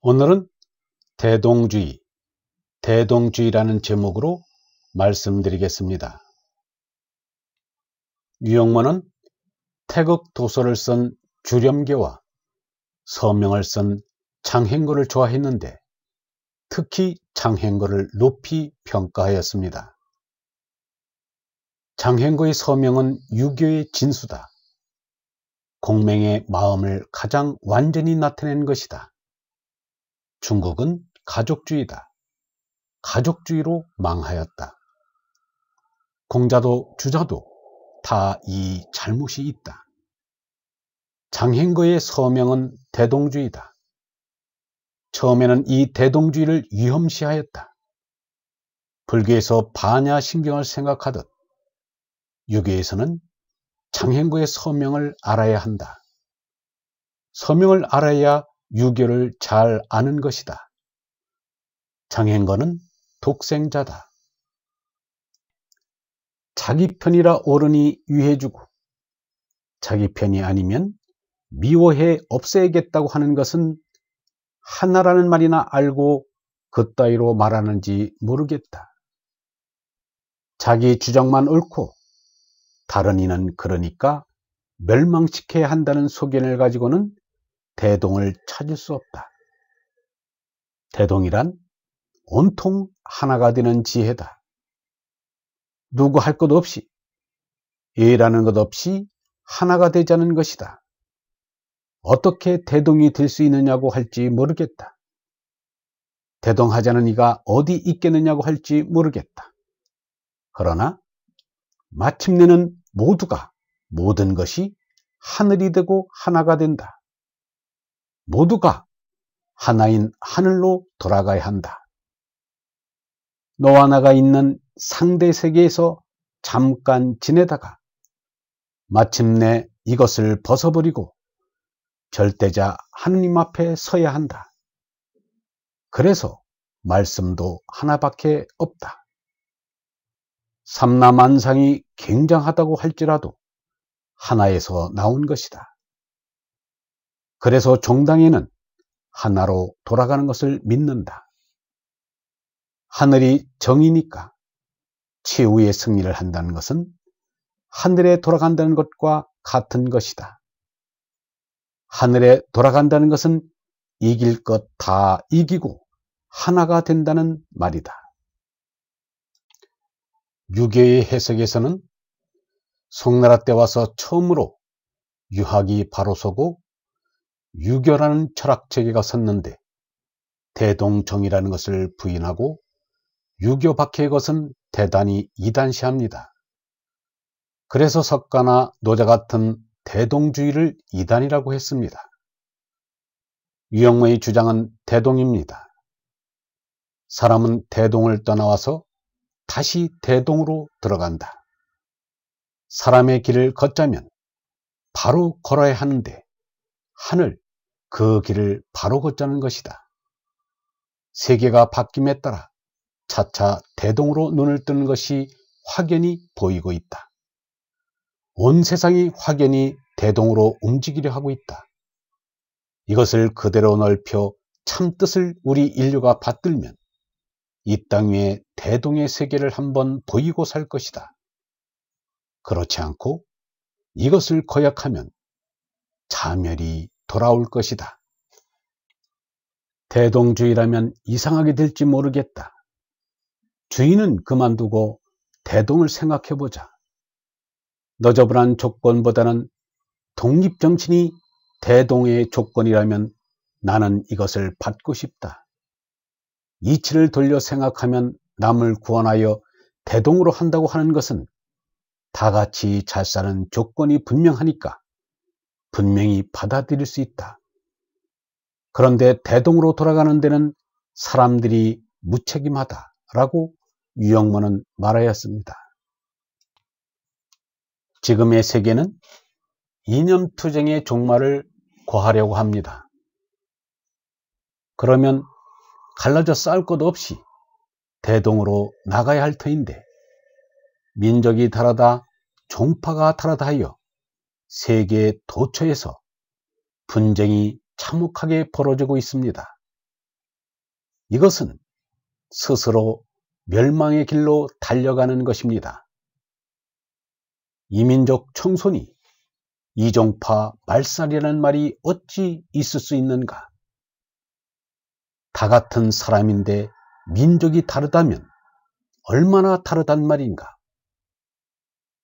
오늘은 대동주의라는 제목으로 말씀드리겠습니다. 유영모는 태극 도서를 쓴 주렴계와 서명을 쓴 장행거를 좋아했는데 특히 장행거를 높이 평가하였습니다. 장행거의 서명은 유교의 진수다. 공맹의 마음을 가장 완전히 나타낸 것이다. 중국은 가족주의다. 가족주의로 망하였다. 공자도 주자도 다 이 잘못이 있다. 장행거의 서명은 대동주의다. 처음에는 이 대동주의를 위험시하였다. 불교에서 반야신경을 생각하듯 유교에서는 장행거의 서명을 알아야 한다. 서명을 알아야 유교를 잘 아는 것이다. 장행거는 독생자다. 자기 편이라 어른이 위해주고 자기 편이 아니면 미워해 없애야겠다고 하는 것은 하나라는 말이나 알고 그따위로 말하는지 모르겠다. 자기 주장만 옳고 다른 이는 그러니까 멸망시켜야 한다는 소견을 가지고는 대동을 찾을 수 없다. 대동이란 온통 하나가 되는 지혜다. 누구 할 것 없이 예라는 것 없이 하나가 되자는 것이다. 어떻게 대동이 될 수 있느냐고 할지 모르겠다. 대동하자는 이가 어디 있겠느냐고 할지 모르겠다. 그러나 마침내는 모두가 모든 것이 하늘이 되고 하나가 된다. 모두가 하나인 하늘로 돌아가야 한다. 너와 나가 있는 상대 세계에서 잠깐 지내다가 마침내 이것을 벗어버리고 절대자 하느님 앞에 서야 한다. 그래서 말씀도 하나밖에 없다. 삼라만상이 굉장하다고 할지라도 하나에서 나온 것이다. 그래서 종당에는 하나로 돌아가는 것을 믿는다. 하늘이 정이니까 최후의 승리를 한다는 것은 하늘에 돌아간다는 것과 같은 것이다. 하늘에 돌아간다는 것은 이길 것 다 이기고 하나가 된다는 말이다. 유교의 해석에서는 송나라 때 와서 처음으로 유학이 바로 서고 유교라는 철학체계가 섰는데 대동정이라는 것을 부인하고 유교 밖의 것은 대단히 이단시합니다. 그래서 석가나 노자 같은 대동주의를 이단이라고 했습니다. 유영모의 주장은 대동입니다. 사람은 대동을 떠나와서 다시 대동으로 들어간다. 사람의 길을 걷자면 바로 걸어야 하는데 하늘 그 길을 바로 걷자는 것이다. 세계가 바뀜에 따라 차차 대동으로 눈을 뜨는 것이 확연히 보이고 있다. 온 세상이 확연히 대동으로 움직이려 하고 있다. 이것을 그대로 넓혀 참뜻을 우리 인류가 받들면 이 땅 위에 대동의 세계를 한번 보이고 살 것이다. 그렇지 않고 이것을 거역하면 자멸이 돌아올 것이다. 대동주의라면 이상하게 될지 모르겠다. 주의는 그만두고 대동을 생각해보자. 너저분한 조건보다는 독립정신이 대동의 조건이라면 나는 이것을 받고 싶다. 이치를 돌려 생각하면 남을 구원하여 대동으로 한다고 하는 것은 다 같이 잘 사는 조건이 분명하니까 분명히 받아들일 수 있다. 그런데 대동으로 돌아가는 데는 사람들이 무책임하다라고 유영모는 말하였습니다. 지금의 세계는 이념투쟁의 종말을 고하려고 합니다. 그러면 갈라져 싸울 것 없이 대동으로 나가야 할 터인데 민족이 다르다 종파가 다르다 하여 세계 도처에서 분쟁이 참혹하게 벌어지고 있습니다. 이것은 스스로 멸망의 길로 달려가는 것입니다. 이민족 청손이 이종파 말살이라는 말이 어찌 있을 수 있는가? 다 같은 사람인데 민족이 다르다면 얼마나 다르단 말인가?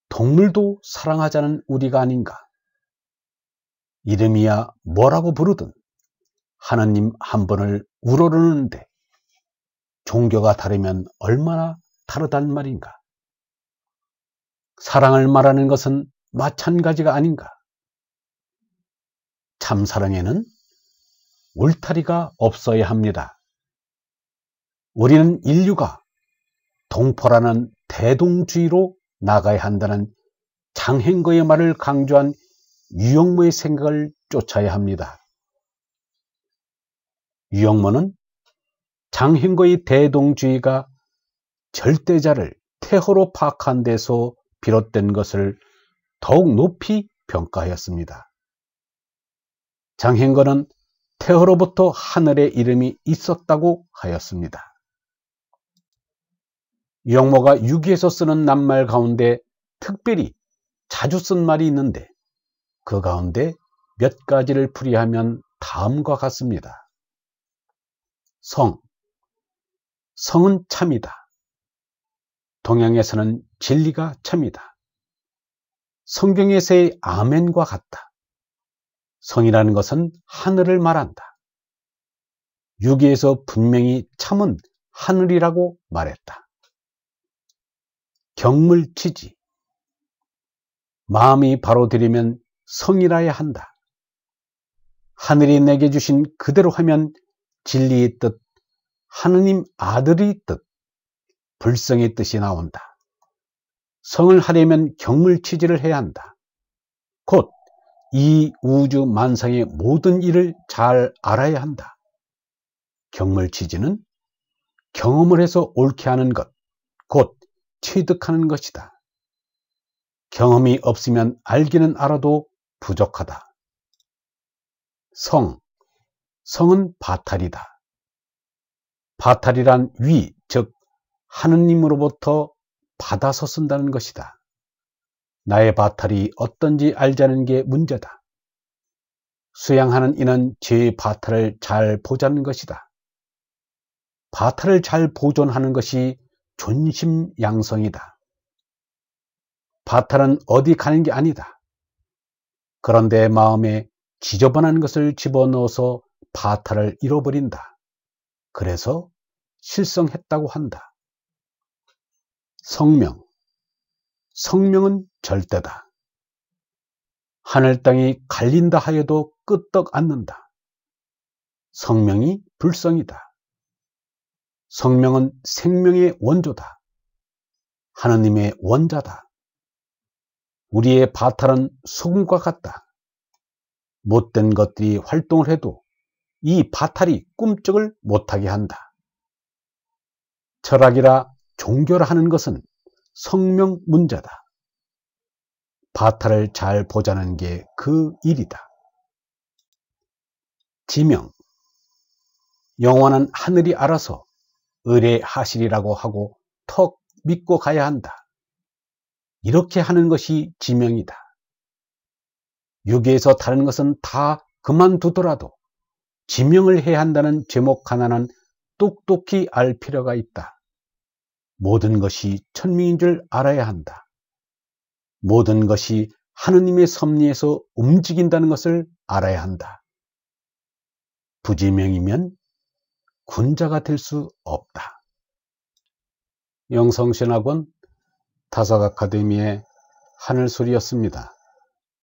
동물도 사랑하자는 우리가 아닌가? 이름이야 뭐라고 부르든 하나님 한 분을 우러르는데 종교가 다르면 얼마나 다르단 말인가? 사랑을 말하는 것은 마찬가지가 아닌가? 참사랑에는 울타리가 없어야 합니다. 우리는 인류가 동포라는 대동주의로 나가야 한다는 장행거의 말을 강조한 유영모의 생각을 쫓아야 합니다. 유영모는 장행거의 대동주의가 절대자를 태호로 파악한 데서 비롯된 것을 더욱 높이 평가하였습니다. 장행거는 태호로부터 하늘의 이름이 있었다고 하였습니다. 유영모가 유기에서 쓰는 낱말 가운데 특별히 자주 쓴 말이 있는데 그 가운데 몇 가지를 풀이하면 다음과 같습니다. 성은 참이다. 동양에서는 진리가 참이다. 성경에서의 아멘과 같다. 성이라는 것은 하늘을 말한다. 유기에서 분명히 참은 하늘이라고 말했다. 경물치지. 마음이 바로 들이면 성이라야 한다. 하늘이 내게 주신 그대로 하면 진리의 뜻, 하느님 아들의 뜻, 불성의 뜻이 나온다. 성을 하려면 경물치지를 해야 한다. 곧 이 우주 만상의 모든 일을 잘 알아야 한다. 경물치지는 경험을 해서 옳게 하는 것, 곧 취득하는 것이다. 경험이 없으면 알기는 알아도 부족하다. 성은 바탈이다. 바탈이란 위, 즉 하느님으로부터 받아서 쓴다는 것이다. 나의 바탈이 어떤지 알자는 게 문제다. 수양하는 이는 제 바탈을 잘 보자는 것이다. 바탈을 잘 보존하는 것이 존심양성이다. 바탈은 어디 가는 게 아니다. 그런데 마음에 지저분한 것을 집어넣어서 바탈을 잃어버린다. 그래서 실성했다고 한다. 성명은 절대다. 하늘 땅이 갈린다 하여도 끄떡 않는다. 성명이 불성이다. 성명은 생명의 원조다. 하느님의 원자다. 우리의 바탈은 소금과 같다. 못된 것들이 활동을 해도 이 바탈이 꿈쩍을 못하게 한다. 철학이라 종교라 하는 것은 성명 문제다. 바탈을 잘 보자는 게 그 일이다. 지명. 영원한 하늘이 알아서 의뢰하시리라고 하고 턱 믿고 가야 한다. 이렇게 하는 것이 지명이다. 유기에서 다른 것은 다 그만두더라도 지명을 해야 한다는 제목 하나는 똑똑히 알 필요가 있다. 모든 것이 천명인 줄 알아야 한다. 모든 것이 하느님의 섭리에서 움직인다는 것을 알아야 한다. 부지명이면 군자가 될 수 없다. 영성신학원 다석아카데미의 하늘소리였습니다.